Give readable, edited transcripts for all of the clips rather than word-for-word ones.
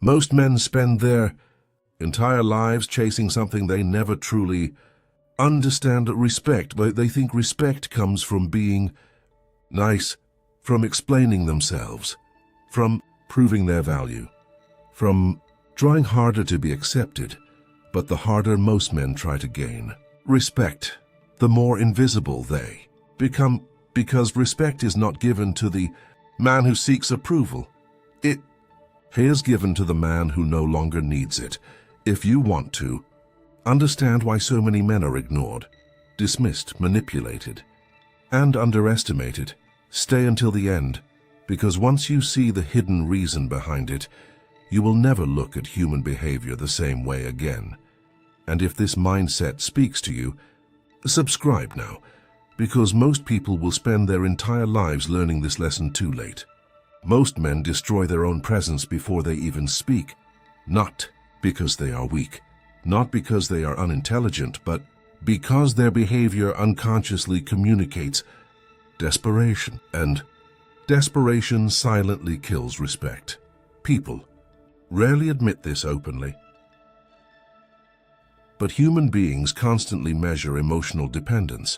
Most men spend their entire lives chasing something they never truly understand. Respect. They think respect comes from being nice, from explaining themselves, from proving their value, from trying harder to be accepted, but the harder most men try to gain respect, the more invisible they become, because respect is not given to the man who seeks approval. It is given to the man who no longer needs it. If you want to understand why so many men are ignored, dismissed, manipulated, and underestimated, stay until the end, because once you see the hidden reason behind it, you will never look at human behavior the same way again. And if this mindset speaks to you, subscribe now, because most people will spend their entire lives learning this lesson too late. Most men destroy their own presence before they even speak, not because they are weak, not because they are unintelligent, but because their behavior unconsciously communicates desperation, and desperation silently kills respect. People rarely admit this openly, but human beings constantly measure emotional dependence.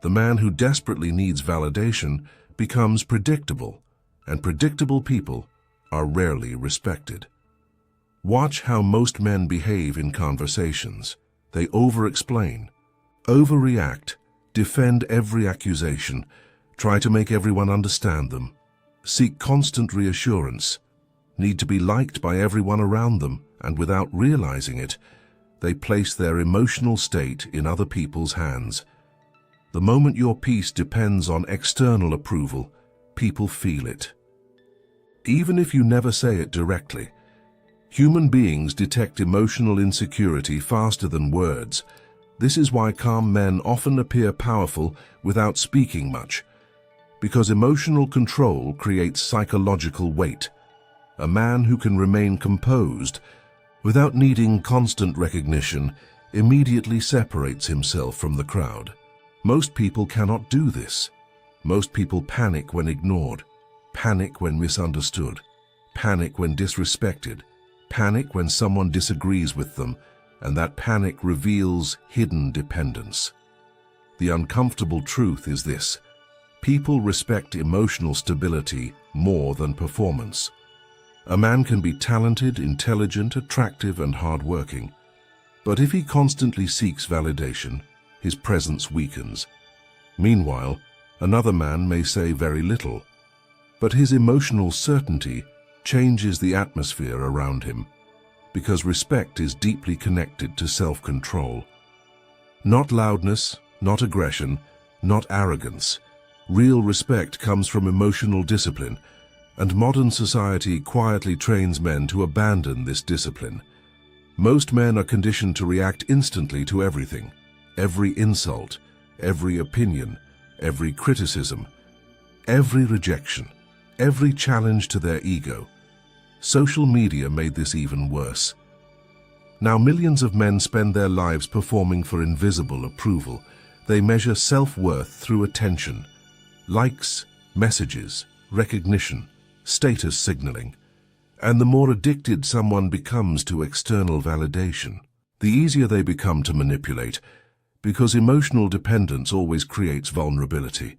The man who desperately needs validation becomes predictable, and predictable people are rarely respected. Watch how most men behave in conversations. They over-explain, overreact, defend every accusation, try to make everyone understand them, seek constant reassurance, need to be liked by everyone around them, and without realizing it, they place their emotional state in other people's hands. The moment your peace depends on external approval, people feel it. Even if you never say it directly, human beings detect emotional insecurity faster than words. This is why calm men often appear powerful without speaking much, because emotional control creates psychological weight. A man who can remain composed without needing constant recognition immediately separates himself from the crowd. Most people cannot do this. Most people panic when ignored, panic when misunderstood, panic when disrespected, panic when someone disagrees with them, and that panic reveals hidden dependence. The uncomfortable truth is this: people respect emotional stability more than performance. A man can be talented, intelligent, attractive, and hardworking, but if he constantly seeks validation, his presence weakens. Meanwhile, another man may say very little, but his emotional certainty changes the atmosphere around him, because respect is deeply connected to self-control. Not loudness, not aggression, not arrogance. Real respect comes from emotional discipline, and modern society quietly trains men to abandon this discipline. Most men are conditioned to react instantly to everything, every insult, every opinion, every criticism, every rejection, every challenge to their ego. Social media made this even worse. Now millions of men spend their lives performing for invisible approval. They measure self-worth through attention, likes, messages, recognition, status signaling. And the more addicted someone becomes to external validation, the easier they become to manipulate, because emotional dependence always creates vulnerability.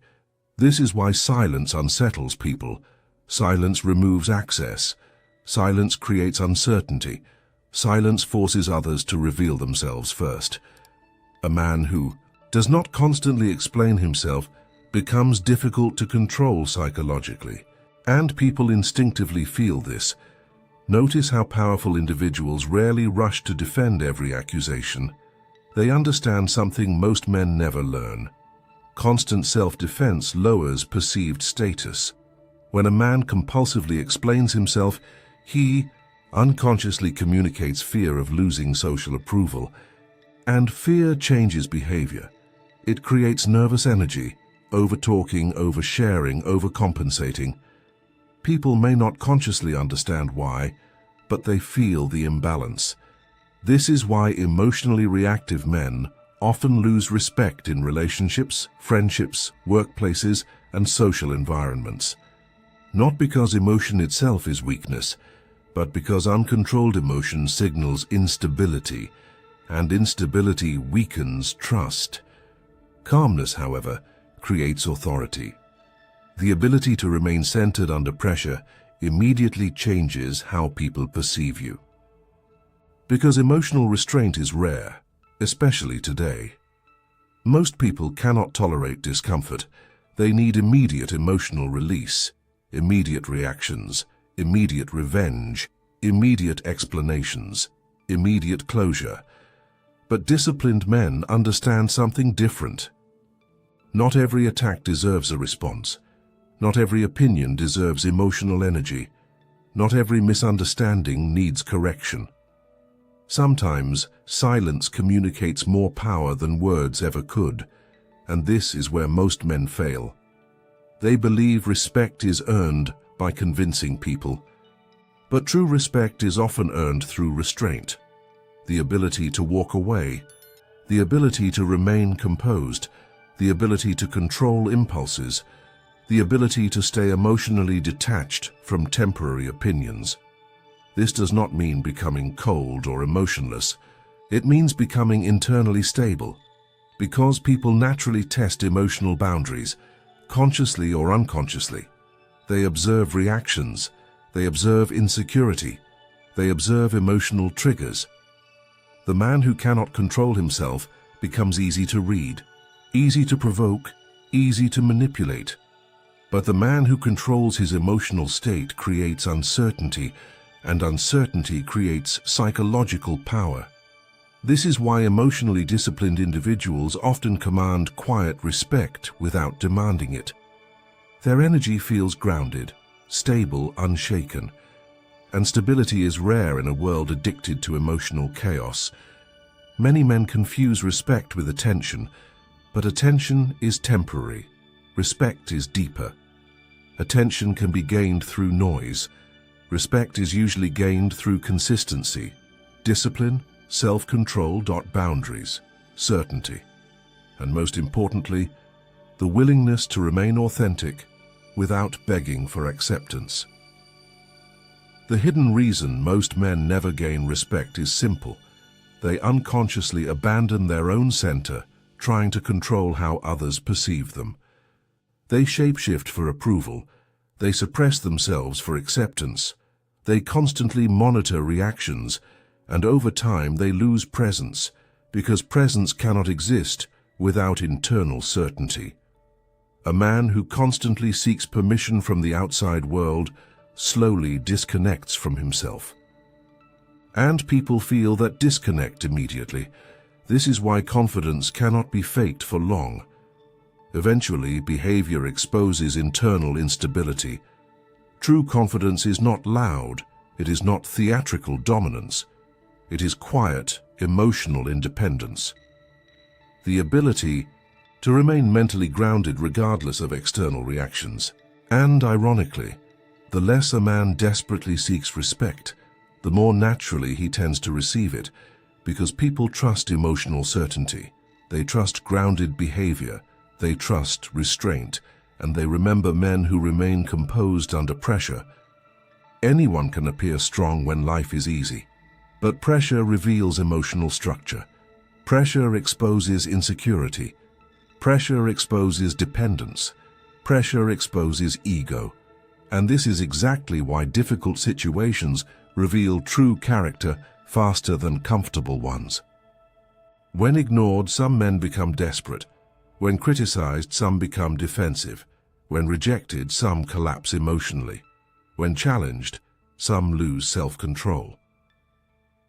This is why silence unsettles people. Silence removes access. Silence creates uncertainty. Silence forces others to reveal themselves first. A man who does not constantly explain himself becomes difficult to control psychologically, and people instinctively feel this. Notice how powerful individuals rarely rush to defend every accusation. They understand something most men never learn. Constant self-defense lowers perceived status. When a man compulsively explains himself, he unconsciously communicates fear of losing social approval, and fear changes behavior. It creates nervous energy, over-talking, over-sharing, overcompensating. People may not consciously understand why, but they feel the imbalance. This is why emotionally reactive men often lose respect in relationships, friendships, workplaces, and social environments. Not because emotion itself is weakness, but because uncontrolled emotion signals instability, and instability weakens trust. Calmness, however, creates authority. The ability to remain centered under pressure immediately changes how people perceive you. Because emotional restraint is rare, especially today. Most people cannot tolerate discomfort. They need immediate emotional release, immediate reactions, immediate revenge, immediate explanations, immediate closure. But disciplined men understand something different. Not every attack deserves a response. Not every opinion deserves emotional energy. Not every misunderstanding needs correction. Sometimes silence communicates more power than words ever could, and this is where most men fail. They believe respect is earned by convincing people, but true respect is often earned through restraint. The ability to walk away, the ability to remain composed, the ability to control impulses, the ability to stay emotionally detached from temporary opinions. This does not mean becoming cold or emotionless. It means becoming internally stable, because people naturally test emotional boundaries, consciously or unconsciously. They observe reactions, they observe insecurity, they observe emotional triggers. The man who cannot control himself becomes easy to read, easy to provoke, easy to manipulate. But the man who controls his emotional state creates uncertainty, and uncertainty creates psychological power. This is why emotionally disciplined individuals often command quiet respect without demanding it. Their energy feels grounded, stable, unshaken, and stability is rare in a world addicted to emotional chaos. Many men confuse respect with attention, but attention is temporary. Respect is deeper. Attention can be gained through noise. Respect is usually gained through consistency, discipline, self-control, boundaries, certainty, and most importantly, the willingness to remain authentic without begging for acceptance. The hidden reason most men never gain respect is simple. They unconsciously abandon their own center, trying to control how others perceive them. They shapeshift for approval. They suppress themselves for acceptance. They constantly monitor reactions, and over time they lose presence, because presence cannot exist without internal certainty. A man who constantly seeks permission from the outside world slowly disconnects from himself. And people feel that disconnect immediately. This is why confidence cannot be faked for long. Eventually, behavior exposes internal instability. True confidence is not loud. It is not theatrical dominance. It is quiet, emotional independence. The ability to remain mentally grounded regardless of external reactions. And, ironically, the less a man desperately seeks respect, the more naturally he tends to receive it, because people trust emotional certainty. They trust grounded behavior. They trust restraint, and they remember men who remain composed under pressure. Anyone can appear strong when life is easy, but pressure reveals emotional structure. Pressure exposes insecurity. Pressure exposes dependence. Pressure exposes ego. And this is exactly why difficult situations reveal true character faster than comfortable ones. When ignored, some men become desperate. When criticized, some become defensive. When rejected, some collapse emotionally. When challenged, some lose self-control.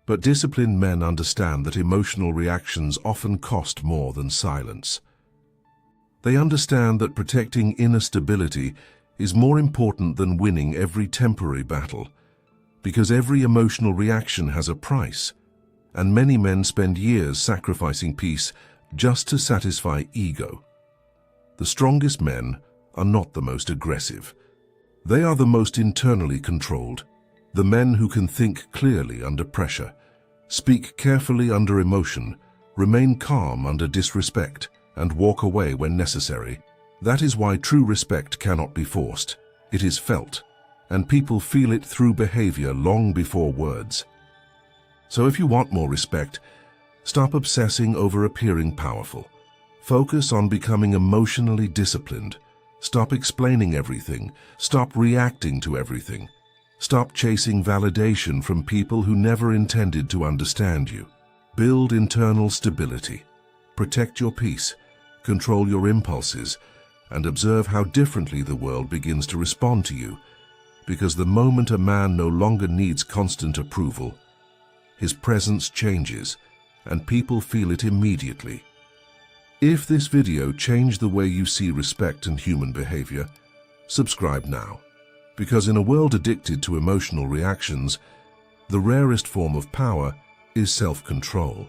But disciplined men understand that emotional reactions often cost more than silence. They understand that protecting inner stability is more important than winning every temporary battle, because every emotional reaction has a price, and many men spend years sacrificing peace just to satisfy ego. The strongest men are not the most aggressive. They are the most internally controlled, the men who can think clearly under pressure, speak carefully under emotion, remain calm under disrespect, and walk away when necessary. That is why true respect cannot be forced. It is felt, and people feel it through behavior long before words. So if you want more respect, stop obsessing over appearing powerful. Focus on becoming emotionally disciplined. Stop explaining everything. Stop reacting to everything. Stop chasing validation from people who never intended to understand you. Build internal stability. Protect your peace. Control your impulses. And observe how differently the world begins to respond to you. Because the moment a man no longer needs constant approval, his presence changes, and people feel it immediately. If this video changed the way you see respect and human behavior, subscribe now. Because in a world addicted to emotional reactions, the rarest form of power is self-control.